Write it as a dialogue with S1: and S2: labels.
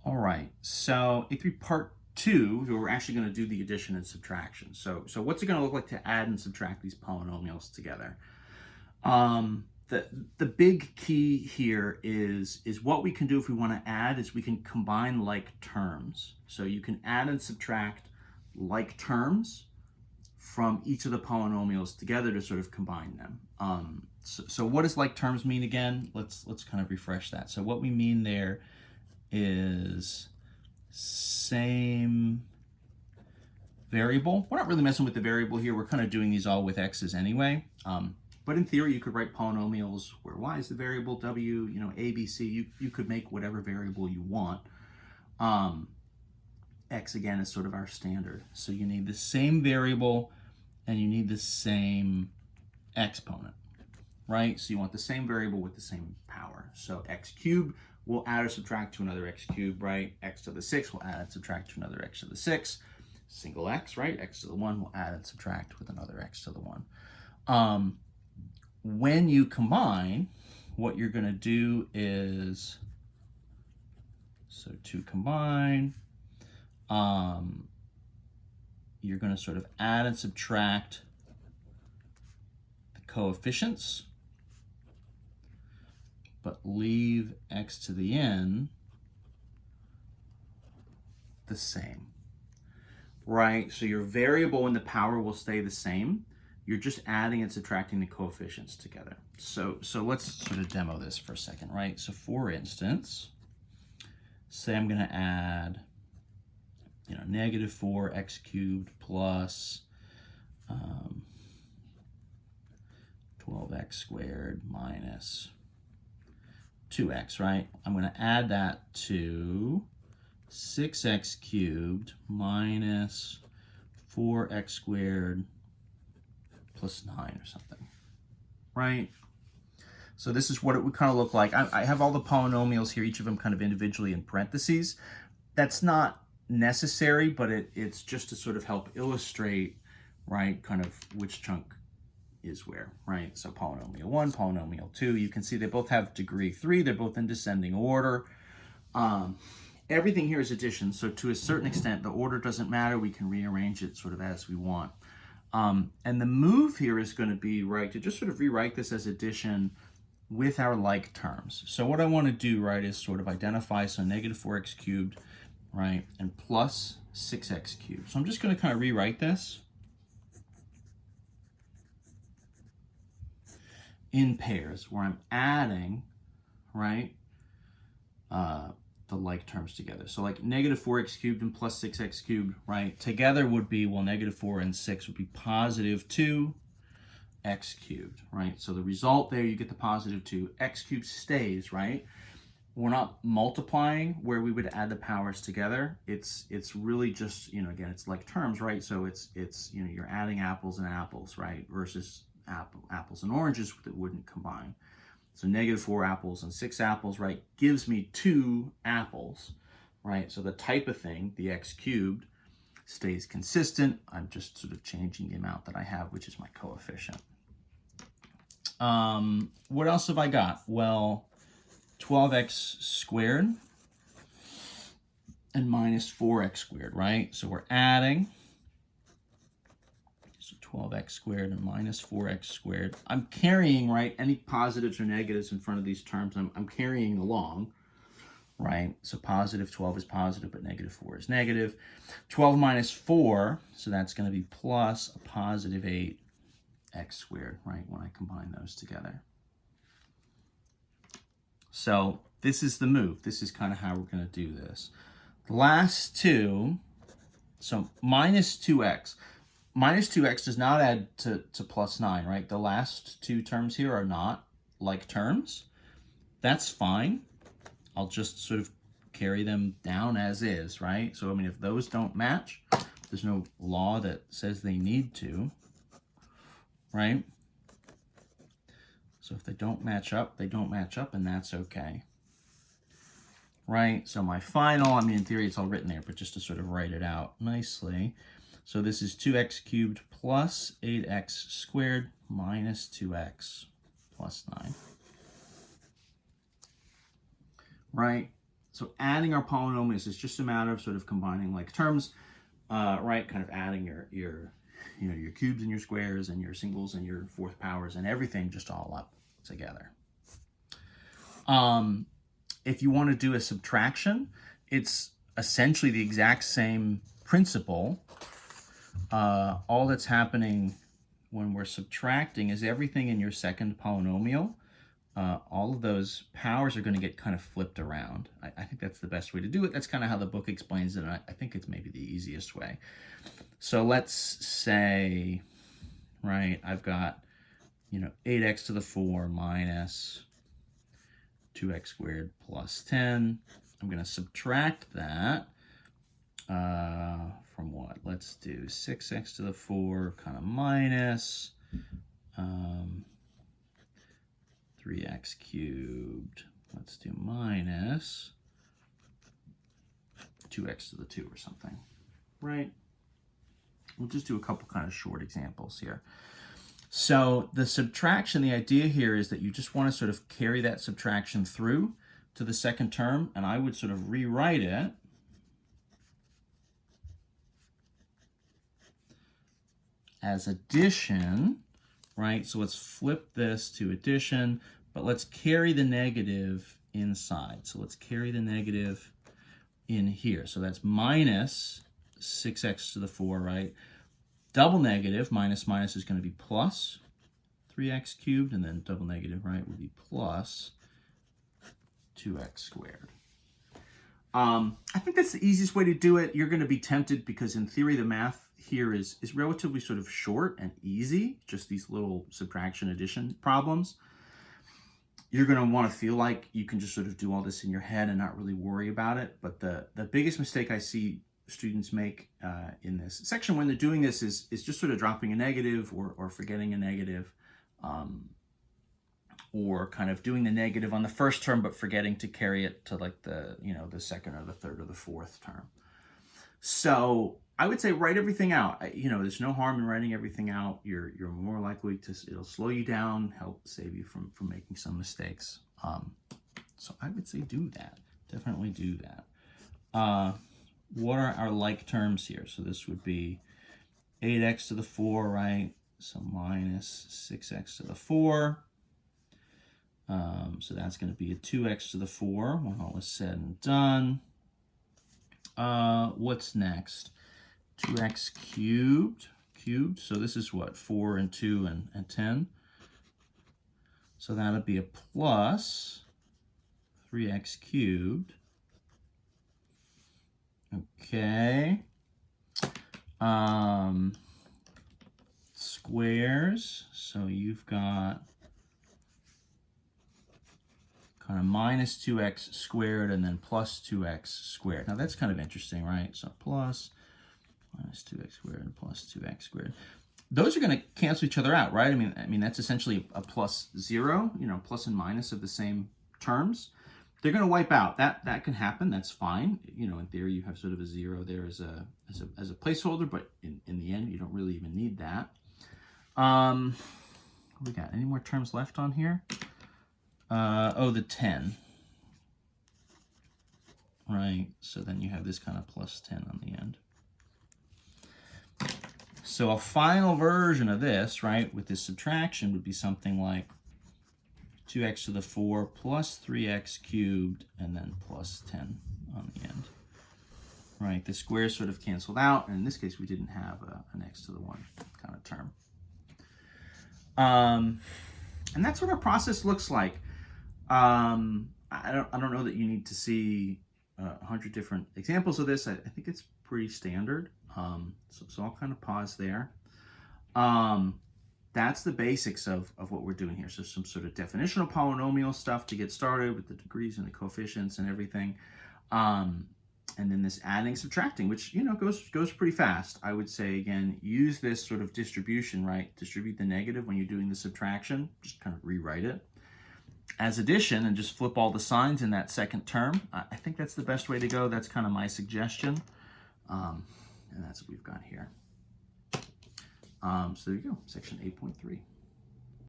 S1: All right, so A3 part 2, we're actually going to do the addition and subtraction. So what's it going to look like to add and subtract these polynomials together? The big key here is what we can do if we want to add is we can combine like terms. So you can add and subtract like terms from each of the polynomials together to sort of combine them. So what does like terms mean again? Let's kind of refresh that. So what we mean there is same variable. We're not really messing with the variable here. We're kind of doing these all with x's anyway. But in theory, you could write polynomials where y is the variable, w, a, b, c. You could make whatever variable you want. X, again, is sort of our standard. So you need the same variable and you need the same exponent, right? So you want the same variable with the same power. So x cubed will add or subtract to another x cubed, right? X to the 6 will add and subtract to another x to the 6. Single x, right? X to the 1 will add and subtract with another x to the 1. When you combine, what you're going to do is, so to combine, you're going to sort of add and subtract the coefficients, but leave x to the n the same, right? So your variable and the power will stay the same. You're just adding and subtracting the coefficients together. So let's sort of demo this for a second, right? So for instance, say I'm going to add, negative 4x cubed plus 12x squared minus 2x, right? I'm going to add that to 6x cubed minus 4x squared plus 9 or something, right? So this is what it would kind of look like. I have all the polynomials here, each of them kind of individually in parentheses. That's not necessary, but it's just to sort of help illustrate, right, kind of which chunk is where, right? So polynomial 1, polynomial 2, you can see they both have degree 3. They're both in descending order. Everything here is addition, so to a certain extent, the order doesn't matter. We can rearrange it sort of as we want. And the move here is going to be, right, to just sort of rewrite this as addition with our like terms. So what I want to do, right, is sort of identify, so negative 4x cubed, right, and plus 6x cubed. So I'm just going to kind of rewrite this in pairs where I'm adding, right, the like terms together. So like negative 4x cubed and plus 6x cubed, right, together would be, well, negative 4 and 6 would be positive 2x cubed, right? So the result there, you get the positive 2. X cubed stays, right? We're not multiplying where we would add the powers together. It's really just, again, it's like terms, right? So it's you're adding apples and apples, right? Versus apples and oranges that wouldn't combine. So negative 4 apples and 6 apples, right, gives me 2 apples, right? So the type of thing, the x cubed, stays consistent. I'm just sort of changing the amount that I have, which is my coefficient. What else have I got? Well, 12x squared and minus 4x squared, right? So we're adding. So 12x squared and minus 4x squared. I'm carrying, right, any positives or negatives in front of these terms. I'm carrying along, right? So positive 12 is positive, but negative 4 is negative. 12 minus 4, so that's going to be plus a positive 8x squared, right, when I combine those together. So this is the move. This is kind of how we're going to do this. The last two, so minus 2x. Minus 2x does not add to plus 9, right? The last two terms here are not like terms. That's fine. I'll just sort of carry them down as is, right? So, I mean, if those don't match, there's no law that says they need to, right? So if they don't match up, they don't match up, and that's okay, right? So my final, I mean, in theory, it's all written there, but just to sort of write it out nicely. So this is 2x cubed plus 8x squared minus 2x plus 9. Right? So adding our polynomials is just a matter of sort of combining like terms, right? Kind of adding your cubes and your squares and your singles and your fourth powers and everything just all up together. If you want to do a subtraction, it's essentially the exact same principle. All that's happening when we're subtracting is everything in your second polynomial. All of those powers are going to get kind of flipped around. I think that's the best way to do it. That's kind of how the book explains it, and I think it's maybe the easiest way. So let's say, right, I've got, 8x to the 4 minus 2x squared plus 10. I'm going to subtract that from what? Let's do 6x to the 4 kind of minus 3x cubed. Let's do minus 2x to the 2 or something, right? We'll just do a couple kind of short examples here. So the subtraction, the idea here is that you just want to sort of carry that subtraction through to the second term, and I would sort of rewrite it as addition, right? So let's flip this to addition, but let's carry the negative inside. So let's carry the negative in here. So that's minus 6x to the 4, right? Double negative, minus minus is going to be plus 3x cubed, and then double negative, right, would be plus 2x squared. I think that's the easiest way to do it. You're going to be tempted because in theory the math here is relatively sort of short and easy, just these little subtraction addition problems. You're going to want to feel like you can just sort of do all this in your head and not really worry about it. But the biggest mistake I see students make in this section when they're doing this is just sort of dropping a negative or forgetting a negative, or kind of doing the negative on the first term but forgetting to carry it to like the the second or the third or the fourth term. So I would say write everything out. There's no harm in writing everything out. You're more likely to, it'll slow you down, help save you from making some mistakes. So I would say do that. Definitely do that. What are our like terms here? So this would be 8x to the 4, right? So minus 6x to the 4. So that's going to be a 2x to the 4 when all is said and done. What's next? 2x cubed. So this is what? 4 and 2 and 10. So that'll be a plus 3x cubed. Okay. Squares. So you've got kind of minus 2x squared and then plus 2x squared. Now that's kind of interesting, right? So plus minus 2x squared and plus 2x squared. Those are going to cancel each other out, right? I mean that's essentially a plus 0, plus and minus of the same terms. They're going to wipe out. That can happen. That's fine. In theory, you have sort of a 0 there as a placeholder, but in the end, you don't really even need that. What we got? Any more terms left on here? The 10. Right. So then you have this kind of plus 10 on the end. So a final version of this, right, with this subtraction would be something like 2x to the 4 plus 3x cubed and then plus 10 on the end. Right, the squares sort of canceled out, and in this case we didn't have an x to the 1 kind of term. And that's what our process looks like. I don't know that you need to see 100 different examples of this. I think it's pretty standard. So I'll kind of pause there. That's the basics of what we're doing here. So some sort of definitional polynomial stuff to get started with the degrees and the coefficients and everything. And then this adding, subtracting, which, goes pretty fast. I would say, again, use this sort of distribution, right? Distribute the negative when you're doing the subtraction. Just kind of rewrite it as addition and just flip all the signs in that second term. I think that's the best way to go. That's kind of my suggestion. And that's what we've got here. So there you go, section 8.3.